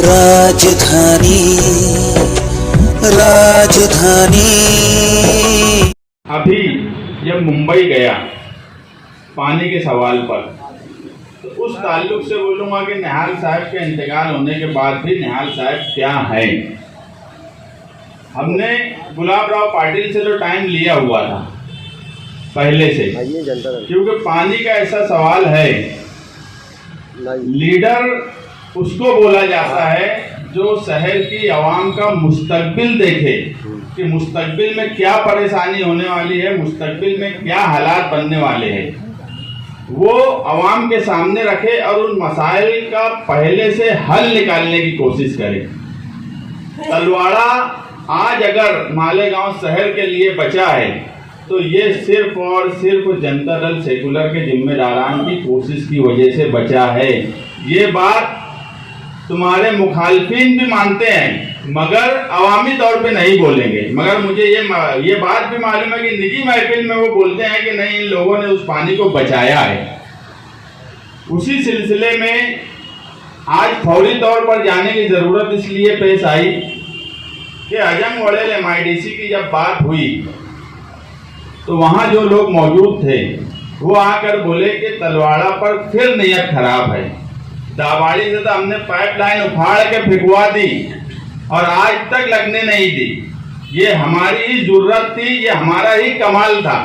राजधानी राजधानी। अभी जब मुंबई गया पानी के सवाल पर, तो उस ताल्लुक से बोलूँगा कि निहाल साहब के इंतकाल होने के बाद भी निहाल साहब क्या हैं। हमने गुलाब राव पाटिल से तो टाइम लिया हुआ था पहले से, क्योंकि पानी का ऐसा सवाल है, लीडर उसको बोला जाता है जो शहर की आवाम का मुस्तकबिल देखे कि मुस्तकबिल में क्या परेशानी होने वाली है, मुस्तकबिल में क्या हालात बनने वाले हैं, वो आवाम के सामने रखे और उन मसाइल का पहले से हल निकालने की कोशिश करे। तलवाड़ा आज अगर मालेगांव शहर के लिए बचा है तो ये सिर्फ और सिर्फ जनता दल सेकुलर के जिम्मेदारान की कोशिश की वजह से बचा है। ये बात तुम्हारे मुखालफिन भी मानते हैं मगर अवामी तौर पे नहीं बोलेंगे, मगर मुझे ये बात भी मालूम है कि निजी महफिल में वो बोलते हैं कि नहीं, इन लोगों ने उस पानी को बचाया है। उसी सिलसिले में आज फौरी तौर पर जाने की जरूरत इसलिए पेश आई कि आजम वड़ेल MIDC की जब बात हुई तो वहां जो लोग मौजूद थे वो आकर बोले कि तलवाड़ा पर फिर नीयत खराब है। दाबाड़ी से तो हमने पाइपलाइन उखाड़ के फेंकवा दी और आज तक लगने नहीं दी। ये हमारी ही जरूरत थी, ये हमारा ही कमाल था।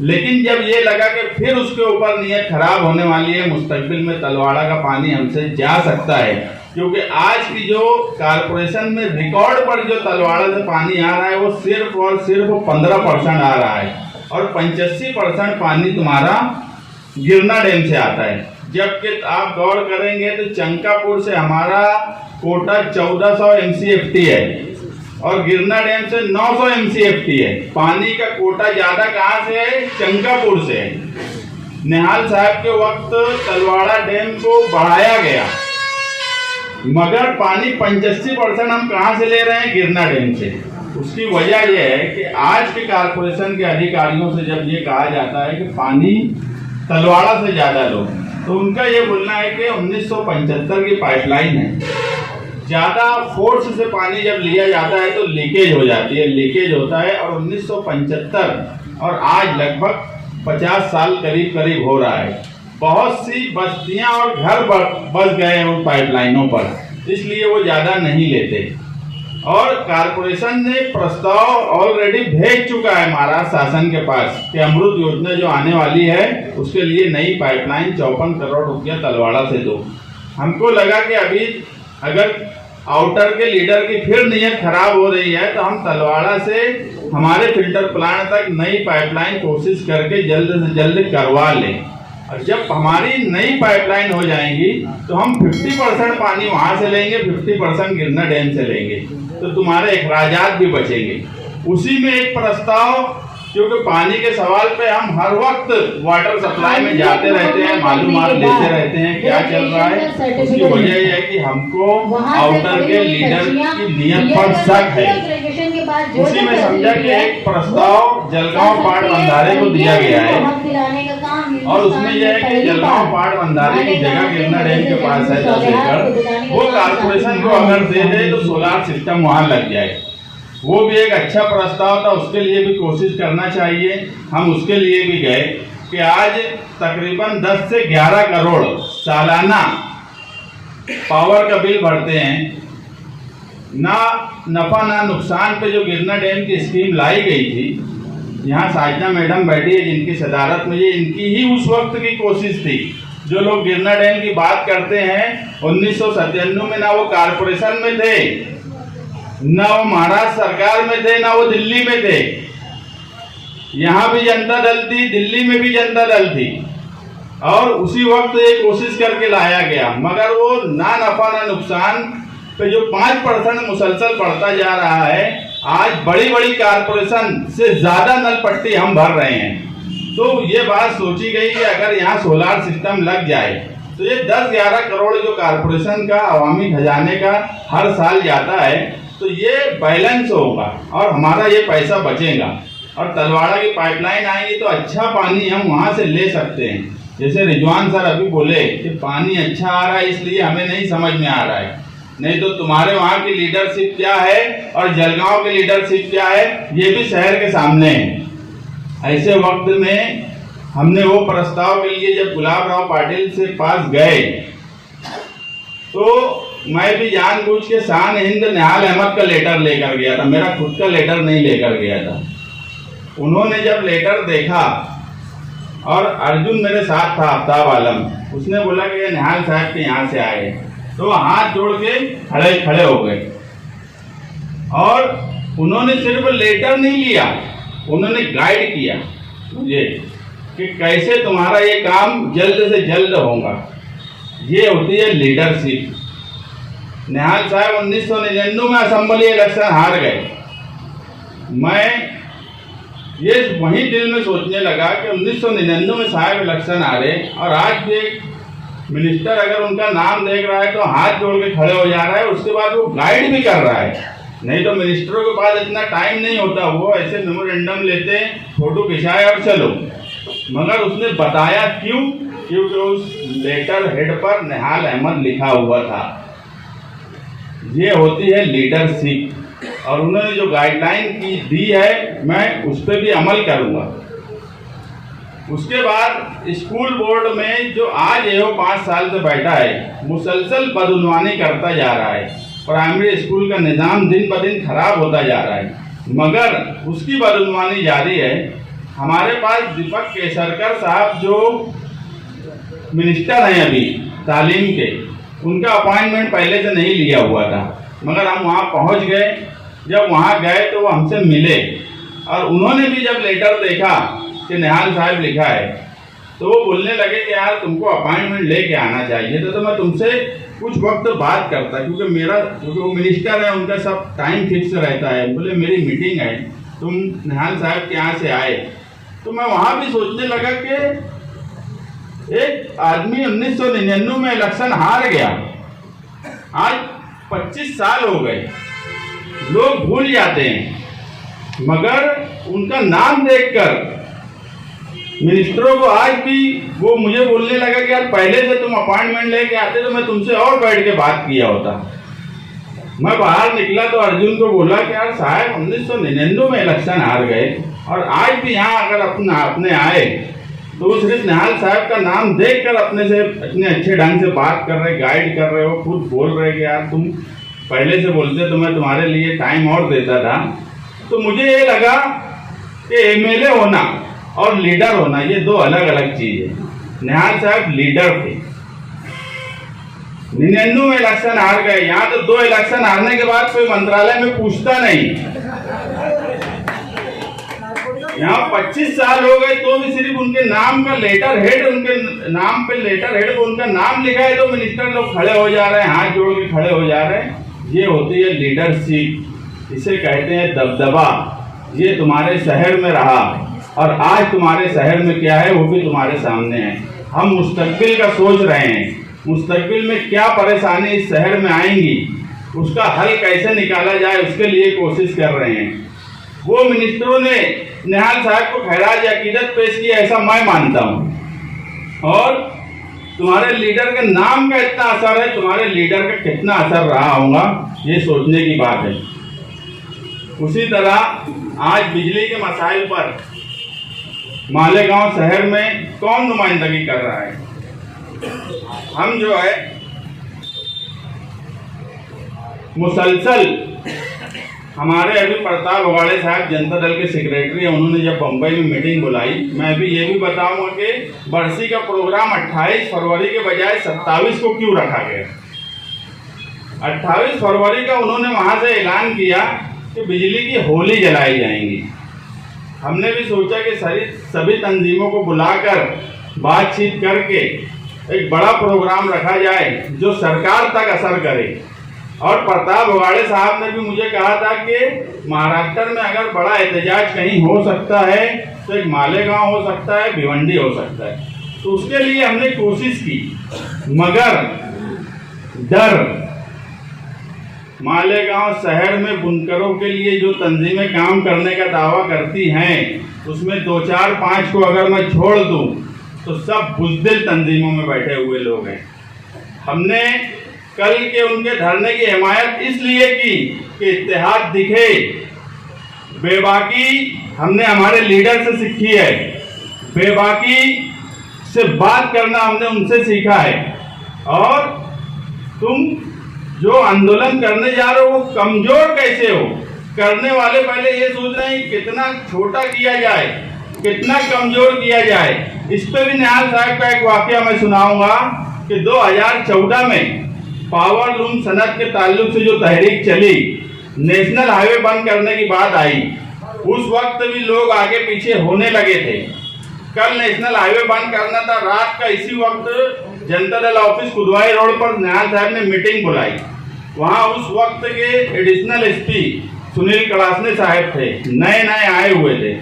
लेकिन जब ये लगा कि फिर उसके ऊपर नीयत खराब होने वाली है, मुस्तकबिल में तलवाड़ा का पानी हमसे जा सकता है, क्योंकि आज की जो कारपोरेशन में रिकॉर्ड पर जो तलवाड़ा से पानी आ रहा है वो सिर्फ और सिर्फ 15% आ रहा है और 85% पानी तुम्हारा गिरना डैम से आता है। जबकि आप गौर करेंगे तो चंकापुर से हमारा कोटा 1400 MCFT है और गिरना डैम से 900 MCFT है। पानी का कोटा ज्यादा कहाँ से है? चंकापुर से है। निहाल साहब के वक्त तलवाड़ा डैम को बढ़ाया गया मगर पानी 85% हम कहाँ से ले रहे हैं? गिरना डैम से। उसकी वजह यह है कि आज के कारपोरेशन के अधिकारियों से जब ये कहा जाता है कि पानी तलवाड़ा से ज्यादा लो, तो उनका ये बोलना है कि 1975 की पाइपलाइन है, ज्यादा फोर्स से पानी जब लिया जाता है तो लीकेज हो जाती है, लीकेज होता है। और 1975 और आज लगभग 50 साल करीब करीब हो रहा है, बहुत सी बस्तियां और घर बस गए हैं उन पाइपलाइनों पर, इसलिए वो ज्यादा नहीं लेते। और कारपोरेशन ने प्रस्ताव ऑलरेडी भेज चुका है महाराष्ट्र शासन के पास कि अमृत योजना जो आने वाली है उसके लिए नई पाइपलाइन 54 करोड़ रुपया तलवाड़ा से दो। हमको लगा कि अभी अगर आउटर के लीडर की फिर नीयत खराब हो रही है तो हम तलवाड़ा से हमारे फिल्टर प्लांट तक नई पाइपलाइन कोशिश करके जल्द से जल्द करवा लें। और जब हमारी नई पाइपलाइन हो जाएंगी तो हम 50% पानी वहां से लेंगे, 50% गिरना डैम से लेंगे, तो तुम्हारे अखराजात भी बचेंगे। उसी में एक प्रस्ताव, क्योंकि पानी के सवाल पे हम हर वक्त वाटर सप्लाई में जाते रहते हैं, मालूमात लेते रहते हैं क्या चल रहा है। उसकी वजह यह है कि हमको आउटर के लीडर की नीयत पर शक है। उसी में समझा कि एक प्रस्ताव जलगांव पाट बंधारे को दिया गया है और उसमें यह है कि जलगांव पाट बंधारे की जगह गिरना डैम के पास है 10 एकड़, वो कारपोरेशन को अगर दे दे तो सोलार सिस्टम वहां लग जाए। वो भी एक अच्छा प्रस्ताव था, उसके लिए भी कोशिश करना चाहिए। हम उसके लिए भी गए कि आज तकरीबन 10 से 11 करोड़ सालाना पावर का बिल भरते हैं। ना नफा ना नुकसान पे जो गिरना डैम की स्कीम लाई गई थी, यहाँ साजना मैडम बैठी है जिनकी सदारत में, ये इनकी ही उस वक्त की कोशिश थी। जो लोग गिरना डैम की बात करते हैं 1997 में ना वो कारपोरेशन में थे, ना वो महाराष्ट्र सरकार में थे, ना वो दिल्ली में थे। यहाँ भी जनता दल थी, दिल्ली में भी जनता दल थी और उसी वक्त ये कोशिश करके लाया गया, मगर वो ना नफा ना नुकसान पे जो 5% मुसलसल बढ़ता जा रहा है। आज बड़ी बड़ी कारपोरेशन से ज्यादा नल पट्टी हम भर रहे हैं। तो ये बात सोची गई कि अगर यहाँ सोलार सिस्टम लग जाए तो ये 10-11 करोड़ जो कारपोरेशन का अवामी खजाने का हर साल जाता है तो ये बैलेंस होगा और हमारा ये पैसा बचेगा। और तलवाड़ा की पाइपलाइन आएगी तो अच्छा पानी हम वहाँ से ले सकते हैं। जैसे रिजवान सर अभी बोले कि पानी अच्छा आ रहा है इसलिए हमें नहीं समझ में आ रहा है, नहीं तो तुम्हारे वहां की लीडरशिप क्या है और जलगांव की लीडरशिप क्या है ये भी शहर के सामने है। ऐसे वक्त में हमने वो प्रस्ताव के लिए जब गुलाब राव पाटिल से पास गए तो मैं भी जानबूझ के शान हिंद निहाल अहमद का लेटर लेकर गया था, मेरा खुद का लेटर नहीं लेकर गया था। उन्होंने जब लेटर देखा और अर्जुन मेरे साथ था, आफ्ताब आलम, उसने बोला कि ये निहाल साहब के यहाँ से आए, तो हाथ जोड़ के खड़े हो गए। और उन्होंने सिर्फ लेटर नहीं लिया, उन्होंने गाइड किया मुझे कि कैसे तुम्हारा ये काम जल्द से जल्द होगा। ये होती है लीडरशिप। निहाल साहब 1999 में असेंबली इलेक्शन हार गए। मैं ये वही दिल में सोचने लगा कि 1999 में साहब इलेक्शन हारे और आज भी मिनिस्टर अगर उनका नाम देख रहा है तो हाथ जोड़ के खड़े हो जा रहा है, उसके बाद वो गाइड भी कर रहा है। नहीं तो मिनिस्टरों के पास इतना टाइम नहीं होता, वो ऐसे मेमोरेंडम लेते हैं, फोटो खिंचाए और चलो। मगर उसने बताया क्यों? क्योंकि उस लेटर हेड पर निहाल अहमद लिखा हुआ था। ये होती है लीडरशिप और उन्होंने जो गाइडलाइन की दी है मैं उस पर भी अमल करूँगा। उसके बाद स्कूल बोर्ड में जो आज है वो 5 साल से बैठा है, मुसलसल बदउनवानी करता जा रहा है। प्राइमरी स्कूल का निज़ाम दिन ब दिन खराब होता जा रहा है, मगर उसकी बदउनवानी जारी है। हमारे पास दीपक केसरकर साहब जो मिनिस्टर हैं अभी तालीम के, उनका अपॉइंटमेंट पहले से नहीं लिया हुआ था, मगर हम वहाँ पहुँच गए। जब वहाँ गए तो वो हमसे मिले और उन्होंने भी जब लेटर देखा कि निहाल साहब लिखा है तो वो बोलने लगे कि यार तुमको अपॉइंटमेंट लेके आना चाहिए था, तो मैं तुमसे कुछ वक्त बात करता, क्योंकि वो मिनिस्टर है, उनका सब टाइम फिक्स रहता है। बोले मेरी मीटिंग है, तुम निहाल साहब के यहाँ से आए। तो मैं वहाँ भी सोचने लगा कि एक आदमी 1999 में इलेक्शन हार गया, आज 25 साल हो गए, लोग भूल जाते हैं, मगर उनका नाम देखकर मिनिस्टरों को आज भी वो मुझे बोलने लगा कि यार पहले से तुम अपॉइंटमेंट लेके आते तो मैं तुमसे और बैठ के बात किया होता। मैं बाहर निकला तो अर्जुन को बोला कि यार साहब 1999 में इलेक्शन हार गए और आज भी यहाँ अगर अपने आए तो सिर्फ निहाल साहब का नाम देखकर अपने से इतने अच्छे ढंग से बात कर रहे, गाइड कर रहे हो, खुद बोल रहे कि यार तुम पहले से बोलते तो मैं तुम्हारे लिए टाइम और देता था। तो मुझे ये लगा कि एमएलए होना और लीडर होना ये दो अलग अलग चीज है। निहाल साहब लीडर थे, 99 में इलेक्शन हार गए। यहाँ तो 2 इलेक्शन हारने के बाद कोई मंत्रालय में पूछता नहीं, यहाँ 25 साल हो गए तो भी सिर्फ उनके नाम का लेटर हेड, उनके नाम पे लेटर हेड पर उनका नाम लिखा है तो मिनिस्टर लोग खड़े हो जा रहे हैं, हाथ जोड़ के खड़े हो जा रहे हैं। ये होती है लीडरशिप, इसे कहते हैं दबदबा। ये तुम्हारे शहर में रहा और आज तुम्हारे शहर में क्या है वो भी तुम्हारे सामने है। हम मुस्तकबिल का सोच रहे हैं, मुस्तकबिल में क्या परेशानी इस शहर में आएंगी, उसका हल कैसे निकाला जाए, उसके लिए कोशिश कर रहे हैं। वो मिनिस्टरों ने निहाल साहब को खैराज अकीदत पेश किया, ऐसा मैं मानता हूँ। और तुम्हारे लीडर के नाम का इतना असर है, तुम्हारे लीडर का कितना असर रहा होगा ये सोचने की बात है। उसी तरह आज बिजली के मसाइल पर मालेगांव शहर में कौन नुमाइंदगी कर रहा है? हम जो है मुसलसल, हमारे अभी प्रताप उगाड़े साहब जनता दल के सेक्रेटरी हैं, उन्होंने जब बम्बई में मीटिंग बुलाई, मैं भी ये भी बताऊंगा कि बरसी का प्रोग्राम 28 फरवरी के बजाय 27 को क्यों रखा गया। 28 फरवरी का उन्होंने वहां से ऐलान किया कि बिजली की होली जलाई जाएंगी। हमने भी सोचा कि सभी तंजीमों को बुलाकर बातचीत करके एक बड़ा प्रोग्राम रखा जाए जो सरकार तक असर करे। और प्रताप उगाड़े साहब ने भी मुझे कहा था कि महाराष्ट्र में अगर बड़ा एहतजाज कहीं हो सकता है तो एक मालेगांव हो सकता है, भिवंडी हो सकता है। तो उसके लिए हमने कोशिश की, मगर डर, मालेगांव शहर में बुनकरों के लिए जो तंजीमें काम करने का दावा करती हैं उसमें 2, 4, 5 को अगर मैं छोड़ दूं तो सब बुज़दिल तंजीमों में बैठे हुए लोग हैं। हमने कल के उनके धरने की हिमायत इसलिए की कि इत्तेहाद दिखे। बेबाकी हमने हमारे लीडर से सीखी है, बेबाकी से बात करना हमने उनसे सीखा है। और तुम जो आंदोलन करने जा रहे हो वो कमजोर कैसे हो? करने वाले पहले ये सोच रहे हैं कितना छोटा किया जाए, कितना कमजोर किया जाए। इस पे भी निहाल साहब का एक वाकया मैं सुनाऊंगा कि 2014 में पावर लूम सनत के ताल्लुक से जो तहरीक चली, नेशनल हाईवे बंद करने की बात आई, उस वक्त भी लोग आगे पीछे होने लगे थे। कल नेशनल हाईवे बंद करना था, रात का इसी वक्त जनता दल ऑफिस कुदवाई रोड पर निहाल साहब ने मीटिंग बुलाई। वहां उस वक्त के एडिशनल एसपी सुनील कड़ासने साहब थे, नए नए आए हुए थे।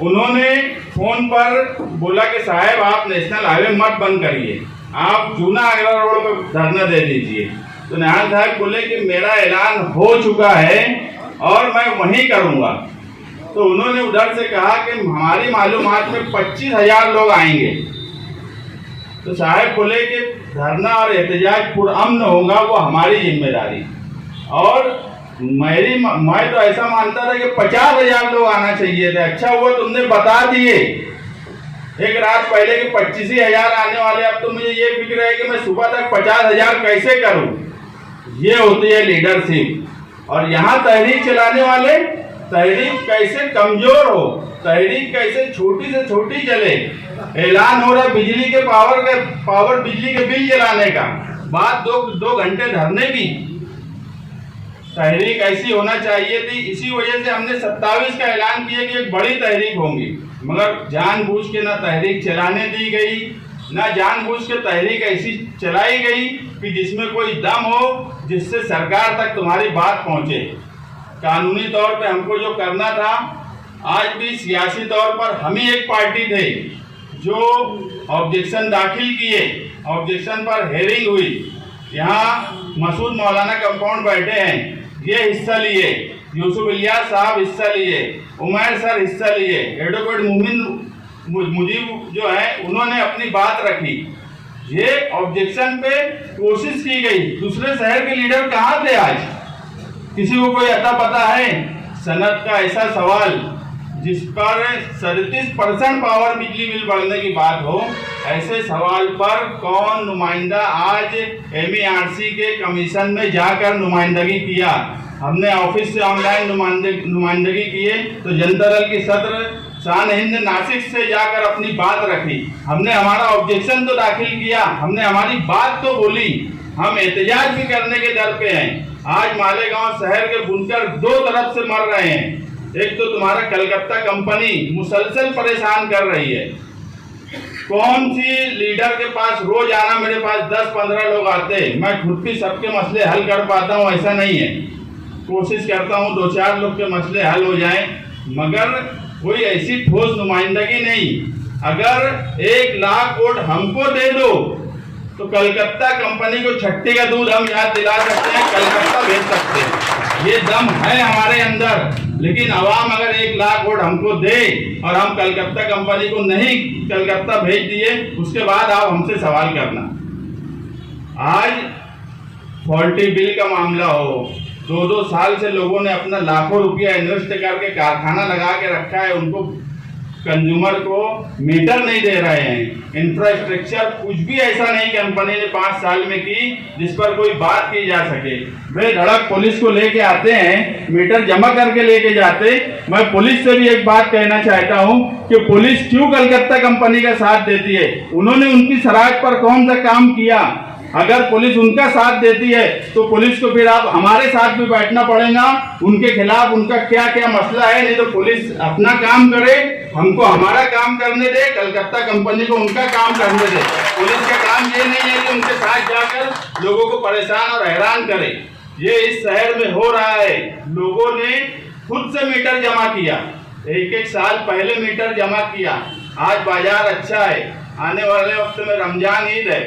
उन्होंने फोन पर बोला कि साहब आप नेशनल हाईवे मत बंद करिए, आप जूना आगरा रोड पर धरना दे दीजिए। तो निहाल साहब बोले कि मेरा ऐलान हो चुका है और मैं वहीं करूंगा। तो उन्होंने उधर से कहा कि हमारी मालूमात में 25,000 लोग आएंगे। तो साहब बोले कि धरना और एहतजाज पुरअमन होगा, वो हमारी जिम्मेदारी। और मैं तो ऐसा मानता था कि 50,000 लोग आना चाहिए थे। अच्छा हुआ तुमने बता दिए एक रात पहले कि 25,000 आने वाले। अब तो मुझे ये फिक्र है कि मैं सुबह तक 50,000 कैसे करूं। ये होती है लीडरशिप। और यहाँ तहरीक चलाने वाले, तहरीक कैसे कमजोर हो, तहरीक कैसे छोटी से छोटी चले। ऐलान हो रहा बिजली के पावर बिजली के बिल जलाने का, बात दो घंटे धरने की। तहरीक ऐसी होना चाहिए थी। इसी वजह से हमने 27 का ऐलान किया कि एक बड़ी तहरीक होंगी, मगर जानबूझ के ना तहरीक चलाने दी गई, ना जानबूझ के तहरीक ऐसी चलाई गई कि जिसमें कोई दम हो, जिससे सरकार तक तुम्हारी बात पहुंचे। कानूनी तौर पे हमको जो करना था, आज भी सियासी तौर पर हम ही एक पार्टी थे जो ऑब्जेक्शन दाखिल किए, ऑब्जेक्शन पर हेयरिंग हुई। यहाँ मसूद मौलाना कंपाउंड बैठे हैं, ये हिस्सा लिए, यूसुफ इलियास साहब हिस्सा लिए, उमैर सर हिस्सा लिए, एडवोकेट मुजीब जो है उन्होंने अपनी बात रखी। ये ऑब्जेक्शन पे कोशिश की गई। दूसरे शहर के लीडर कहाँ थे आज? किसी को कोई अता पता है? सनत का ऐसा सवाल जिस पर 37% पावर बिजली बिल बढ़ने की बात हो, ऐसे सवाल पर कौन नुमाइंदा आज MERC के कमीशन में जाकर नुमाइंदगी किया? हमने ऑफिस से ऑनलाइन नुमाइंदगी किए तो जनता दल की सदर शान हिंद नासिक से जाकर अपनी बात रखी। हमने हमारा ऑब्जेक्शन तो दाखिल किया, हमने हमारी बात तो बोली। हम एहतजाज भी करने के दर पे हैं। आज मालेगांव शहर के बुनकर दो तरफ से मर रहे हैं। एक तो तुम्हारा कलकत्ता कंपनी मुसलसल परेशान कर रही है। कौन सी लीडर के पास रोज आना, मेरे पास 10-15 लोग आते, मैं खुद भी सबके मसले हल कर पाता हूँ ऐसा नहीं है। कोशिश करता हूँ 2-4 लोग के मसले हल हो जाएं, मगर कोई ऐसी ठोस नुमाइंदगी नहीं। अगर 1 लाख वोट हमको दे दो तो कलकत्ता कंपनी को छट्टी का दूध हम यहाँ दिला सकते हैं, कलकत्ता भेज सकते हैं। ये दम है हमारे अंदर। लेकिन आवाम अगर 1 लाख वोट हमको दे और हम कलकत्ता कंपनी को नहीं कलकत्ता भेज दिए, उसके बाद आप हमसे सवाल करना। आज फॉल्टी बिल का मामला हो, 2-2 साल से लोगों ने अपना लाखों रुपया इन्वेस्ट करके कारखाना लगा के रखा है, उनको कंज्यूमर को मीटर नहीं दे रहे हैं। इंफ्रास्ट्रक्चर कुछ भी ऐसा नहीं कंपनी ने 5 साल में की जिस पर कोई बात की जा सके। बेधड़क पुलिस को लेके आते हैं, मीटर जमा करके लेके जाते। मैं पुलिस से भी एक बात कहना चाहता हूं कि पुलिस क्यों कलकत्ता कंपनी का साथ देती है? उन्होंने उनकी शराब पर कौन सा काम किया? अगर पुलिस उनका साथ देती है तो पुलिस को फिर आप हमारे साथ भी बैठना पड़ेगा, उनके खिलाफ उनका क्या क्या मसला है। नहीं तो पुलिस अपना काम करे, हमको हमारा काम करने दे, कलकत्ता कंपनी को उनका काम करने दे। पुलिस का काम ये नहीं है कि उनके साथ जाकर लोगों को परेशान और हैरान करे। ये इस शहर में हो रहा है। लोगों ने खुद से मीटर जमा किया, 1-1 साल पहले मीटर जमा किया। आज बाजार अच्छा है, आने वाले वक्त में रमजान ईद है।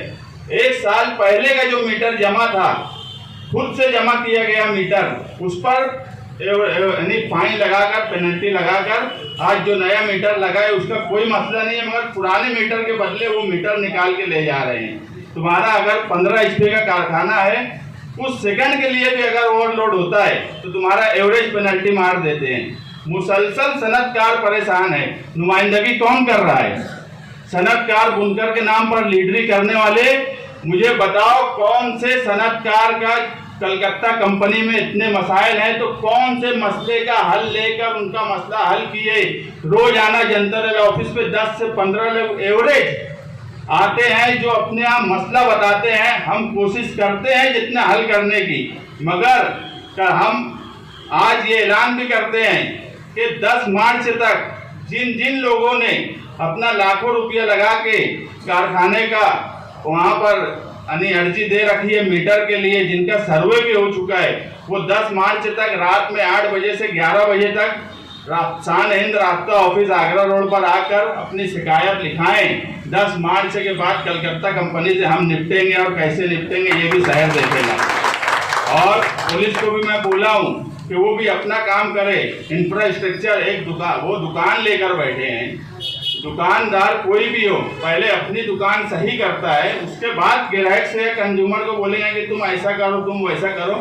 1 साल पहले का जो मीटर जमा था, खुद से जमा किया गया मीटर, उस पर यानी फाइन लगाकर, पेनल्टी लगाकर आज जो नया मीटर लगा है उसका कोई मसला नहीं है, मगर पुराने मीटर के बदले वो मीटर निकाल के ले जा रहे हैं। तुम्हारा अगर 15 HP का कारखाना है, कुछ सेकंड के लिए भी अगर ओवरलोड होता है तो तुम्हारा एवरेज पेनल्टी मार देते हैं। मुसलसल सनतकार परेशान है। नुमाइंदगी कौन कर रहा है? सनतकार बुनकर के नाम पर लीडरी करने वाले। मुझे बताओ, कौन से सनतकार का कलकत्ता कंपनी में इतने मसाइल हैं, तो कौन से मसले का हल लेकर उनका मसला हल किए? रोजाना जनता दल ऑफिस पे 10 से 15 लोग एवरेज आते हैं जो अपने आप मसला बताते हैं। हम कोशिश करते हैं जितना हल करने की, मगर हम आज ये ऐलान भी करते हैं कि 10 मार्च तक जिन जिन लोगों ने अपना लाखों रुपया लगा के कारखाने का वहाँ पर अर्जी दे रखी है मीटर के लिए, जिनका सर्वे भी हो चुका है, वो 10 मार्च तक रात में 8 बजे से 11 बजे तक शान हिंद रास्ता ऑफिस आगरा रोड पर आकर अपनी शिकायत लिखाएं। 10 मार्च के बाद कलकत्ता कंपनी से हम निपटेंगे, और कैसे निपटेंगे ये भी शहर देखेगा। और पुलिस को भी मैं बोला हूँ कि वो भी अपना काम करे। इंफ्रास्ट्रक्चर एक दुकान लेकर बैठे हैं। दुकानदार कोई भी हो, पहले अपनी दुकान सही करता है, उसके बाद ग्राहक से कंज्यूमर को बोलेंगे कि तुम ऐसा करो, तुम वैसा करो।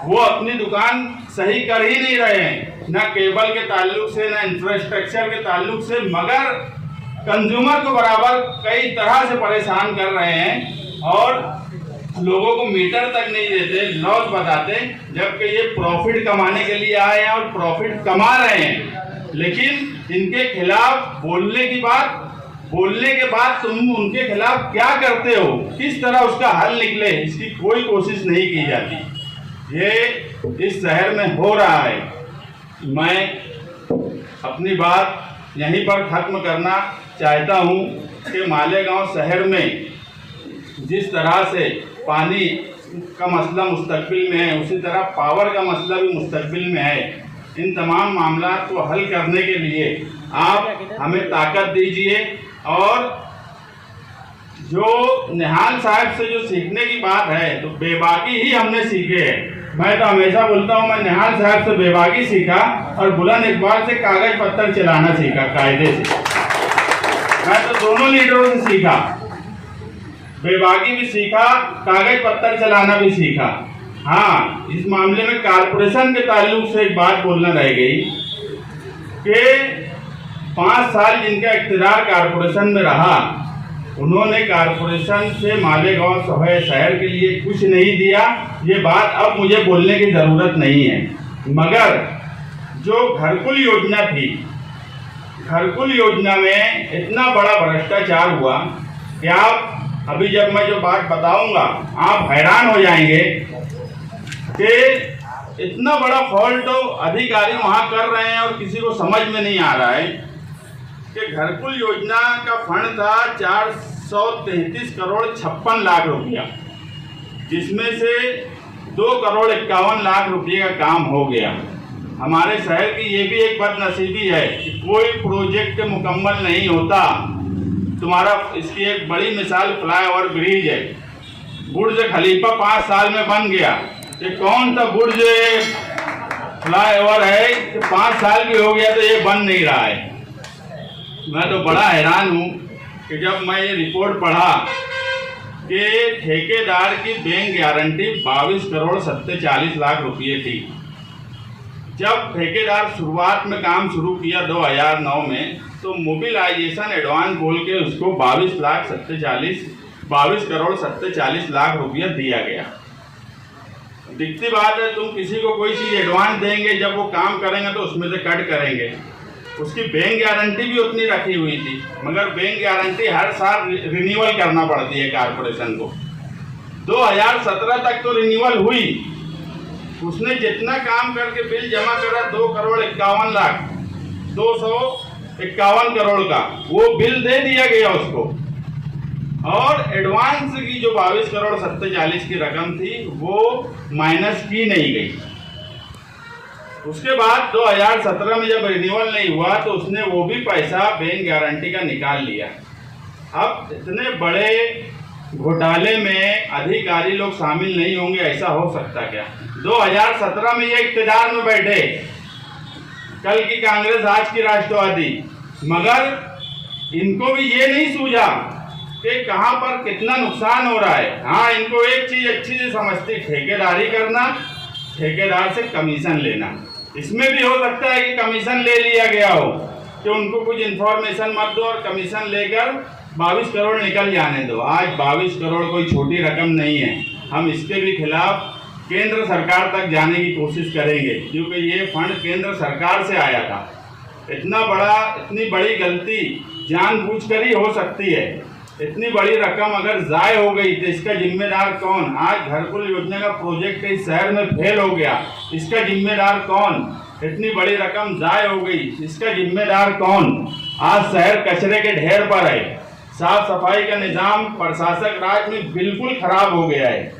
वो अपनी दुकान सही कर ही नहीं रहे हैं, ना केबल के ताल्लुक से, ना इंफ्रास्ट्रक्चर के ताल्लुक से, मगर कंज्यूमर को बराबर कई तरह से परेशान कर रहे हैं और लोगों को मीटर तक नहीं देते, लॉस बताते, जबकि ये प्रॉफिट कमाने के लिए आए हैं और प्रॉफिट कमा रहे हैं। लेकिन इनके खिलाफ बोलने के बाद तुम उनके खिलाफ क्या करते हो, किस तरह उसका हल निकले, इसकी कोई कोशिश नहीं की जाती। ये इस शहर में हो रहा है। मैं अपनी बात यहीं पर खत्म करना चाहता हूँ कि मालेगांव शहर में जिस तरह से पानी का मसला मुस्तकबिल में है, उसी तरह पावर का मसला भी मुस्तकबिल में है। इन तमाम मामला को हल करने के लिए आप हमें ताकत दीजिए। और जो निहाल साहब से जो सीखने की बात है, तो बेबाकी ही हमने सीखे है। मैं तो हमेशा बोलता हूँ, मैं निहाल साहब से बेबाकी सीखा और बुलंद इकबाल से कागज पत्थर चलाना सीखा कायदे से। मैं तो दोनों लीडरों से सीखा, बेबाकी भी सीखा, कागज पत्थर चलाना भी सीखा। हाँ, इस मामले में कारपोरेशन के ताल्लुक से एक बात बोलना रह गई कि 5 साल जिनका इख्तियार कारपोरेशन में रहा, उन्होंने कारपोरेशन से मालेगांव शहर के लिए कुछ नहीं दिया। ये बात अब मुझे बोलने की ज़रूरत नहीं है, मगर जो घरकुल योजना थी, घरकुल योजना में इतना बड़ा भ्रष्टाचार हुआ कि आप अभी जब मैं जो बात बताऊंगा आप हैरान हो जाएंगे कि इतना बड़ा फॉल्ट अधिकारी वहां कर रहे हैं और किसी को समझ में नहीं आ रहा है कि घरकुल योजना का फंड था 433 करोड़ 56 लाख रुपया, जिसमें से 2 करोड़ 51 लाख रुपये का काम हो गया। हमारे शहर की ये भी एक बदनसीबी है कि कोई प्रोजेक्ट मुकम्मल नहीं होता। तुम्हारा इसकी एक बड़ी मिसाल फ्लाईओवर ब्रिज है। बुर्ज खलीफा 5 साल में बन गया। ये कौन सा बुर्ज फ्लाईओवर है कि 5 साल भी हो गया तो ये बन नहीं रहा है। मैं तो बड़ा हैरान हूँ कि जब मैं ये रिपोर्ट पढ़ा कि ठेकेदार की बैंक गारंटी 22 करोड़ 47 लाख रुपये थी। जब ठेकेदार शुरुआत में काम शुरू किया 2009 में, तो मोबिलाइजेशन एडवांस बोल के उसको 22 करोड़ 47 लाख रुपया दिया गया। दिखती बात है, तुम किसी को कोई चीज़ एडवांस देंगे, जब वो काम करेंगे तो उसमें से कट करेंगे। उसकी बैंक गारंटी भी उतनी रखी हुई थी, मगर बैंक गारंटी हर साल रिन्यूअल करना पड़ती है कारपोरेशन को। 2017 तक तो रिन्यूअल हुई। उसने जितना काम करके बिल जमा करा 2 करोड़ 51 लाख 251 करोड़ का, वो बिल दे दिया गया उसको। और एडवांस की जो 22 करोड़ 47 की रकम थी वो माइनस की नहीं गई। उसके बाद 2017 में जब रिन्यूअल नहीं हुआ तो उसने वो भी पैसा बैंक गारंटी का निकाल लिया। अब इतने बड़े घोटाले में अधिकारी लोग शामिल नहीं होंगे, ऐसा हो सकता क्या? 2017 में ये इख्तियार में बैठे, कल की कांग्रेस आज की राष्ट्रवादी, मगर इनको भी ये नहीं सूझा कि कि कहाँ पर कितना नुकसान हो रहा है। हाँ, इनको एक चीज अच्छी से समझती, ठेकेदारी करना, ठेकेदार से कमीशन लेना। इसमें भी हो सकता है कि कमीशन ले लिया गया हो, कि उनको कुछ इन्फॉर्मेशन मत दो और कमीशन लेकर 22 करोड़ निकल जाने दो। आज 22 करोड़ कोई छोटी रकम नहीं है। हम इसके भी खिलाफ केंद्र सरकार तक जाने की कोशिश करेंगे, क्योंकि ये फंड केंद्र सरकार से आया था। इतनी बड़ी गलती जानबूझकर ही हो सकती है। इतनी बड़ी रकम अगर ज़ाय हो गई तो इसका जिम्मेदार कौन? आज घरकुल योजना का प्रोजेक्ट इस शहर में फेल हो गया, इसका जिम्मेदार कौन? इतनी बड़ी रकम ज़ाय हो गई, इसका जिम्मेदार कौन? आज शहर कचरे के ढेर पर है। साफ सफाई का निज़ाम प्रशासक राज में बिल्कुल खराब हो गया है।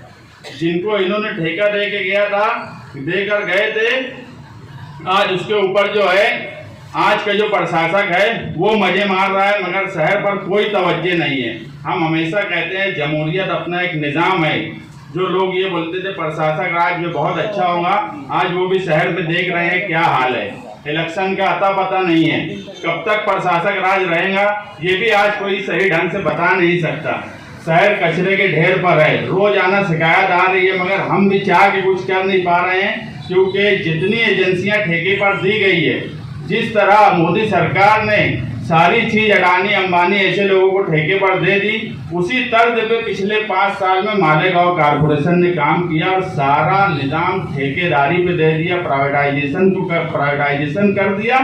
जिनको इन्होंने ठेका दे के गया था, देकर गए थे, आज उसके ऊपर जो है आज का जो प्रशासक है वो मजे मार रहा है, मगर शहर पर कोई तवज्जो नहीं है। हम हमेशा कहते हैं जमहूरियत अपना एक निज़ाम है। जो लोग ये बोलते थे प्रशासक राज में बहुत अच्छा होगा, आज वो भी शहर में देख रहे हैं क्या हाल है। इलेक्शन का अता पता नहीं है, कब तक प्रशासक राज रहेगा ये भी आज कोई सही ढंग से बता नहीं सकता। शहर कचरे के ढेर पर है, रोजाना शिकायत आ रही है, मगर हम भी चाह के कुछ कर नहीं पा रहे हैं, क्योंकि जितनी एजेंसियां ठेके पर दी गई है, जिस तरह मोदी सरकार ने सारी चीज अडानी अंबानी ऐसे लोगों को ठेके पर दे दी, उसी तर्ज पे पिछले 5 साल में मालेगांव कारपोरेशन ने काम किया और सारा निजाम ठेकेदारी पे दे दिया, प्राइवेटाइजेशन कर दिया,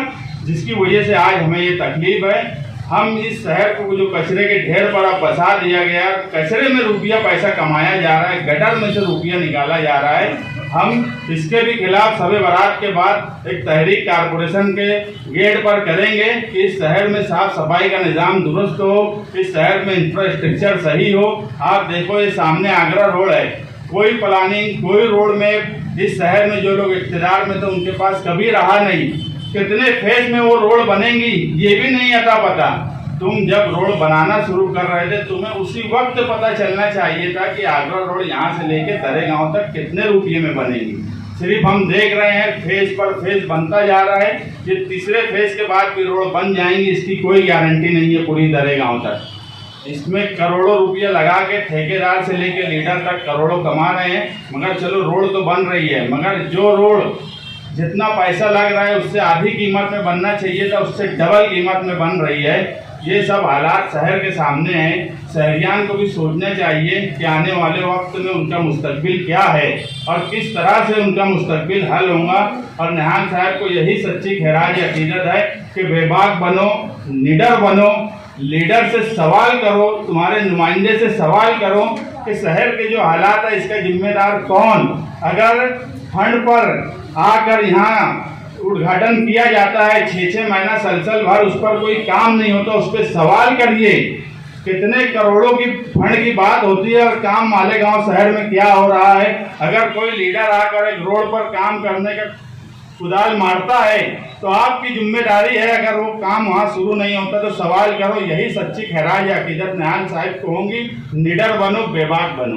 जिसकी वजह से आज हमें ये तकलीफ है। हम इस शहर को जो कचरे के ढेर पर अब बसा दिया गया, कचरे में रुपया पैसा कमाया जा रहा है, गटर में से रुपया निकाला जा रहा है। हम इसके भी खिलाफ शब बारात के बाद एक तहरीक कारपोरेशन के गेट पर करेंगे कि इस शहर में साफ सफाई का निज़ाम दुरुस्त हो, इस शहर में इंफ्रास्ट्रक्चर सही हो। आप देखो ये सामने आगरा रोड है, कोई प्लानिंग, कोई रोड में इस शहर में जो लोग इख्तियार में थे उनके पास कभी रहा नहीं। कितने फेज में वो रोड बनेंगी ये भी नहीं अता पता। तुम जब रोड बनाना शुरू कर रहे थे, तुम्हें उसी वक्त पता चलना चाहिए था कि आगरा रोड यहाँ से लेके दरेगांव तक कितने रुपये में बनेगी। सिर्फ हम देख रहे हैं फेज पर फेज बनता जा रहा है, ये तीसरे फेज के बाद भी रोड बन जाएंगी, इसकी कोई गारंटी नहीं है पूरी दरेगांव तक। इसमें करोड़ों रुपया लगा के ठेकेदार से लेके लीडर तक करोड़ों कमा रहे हैं, मगर चलो रोड तो बन रही है, मगर जो रोड जितना पैसा लग रहा है उससे आधी कीमत में बनना चाहिए था, उससे डबल कीमत में बन रही है। ये सब हालात शहर के सामने हैं। शहरियान को भी सोचना चाहिए कि आने वाले वक्त में उनका मुस्तकबिल क्या है और किस तरह से उनका मुस्तकबिल हल होगा। और निहाल साहब को यही सच्ची खैराज अकीदत है कि बेबाक बनो, निडर बनो, लीडर से सवाल करो, तुम्हारे नुमाइंदे से सवाल करो कि शहर के जो हालात है इसका जिम्मेदार कौन। अगर फंड पर आकर यहाँ उद्घाटन किया जाता है 6-6 महीना सलसल भर उस पर कोई काम नहीं होता, उस पर सवाल करिए। कितने करोड़ों की फंड की बात होती है और काम मालेगांव शहर में क्या हो रहा है। अगर कोई लीडर आकर एक रोड पर काम करने का कुदाल मारता है तो आपकी जिम्मेदारी है, अगर वो काम वहाँ शुरू नहीं होता तो सवाल करो। यही सच्ची खैराज अकीदत निहाल साहब को होंगी। निडर बनो, बेबाक बनो।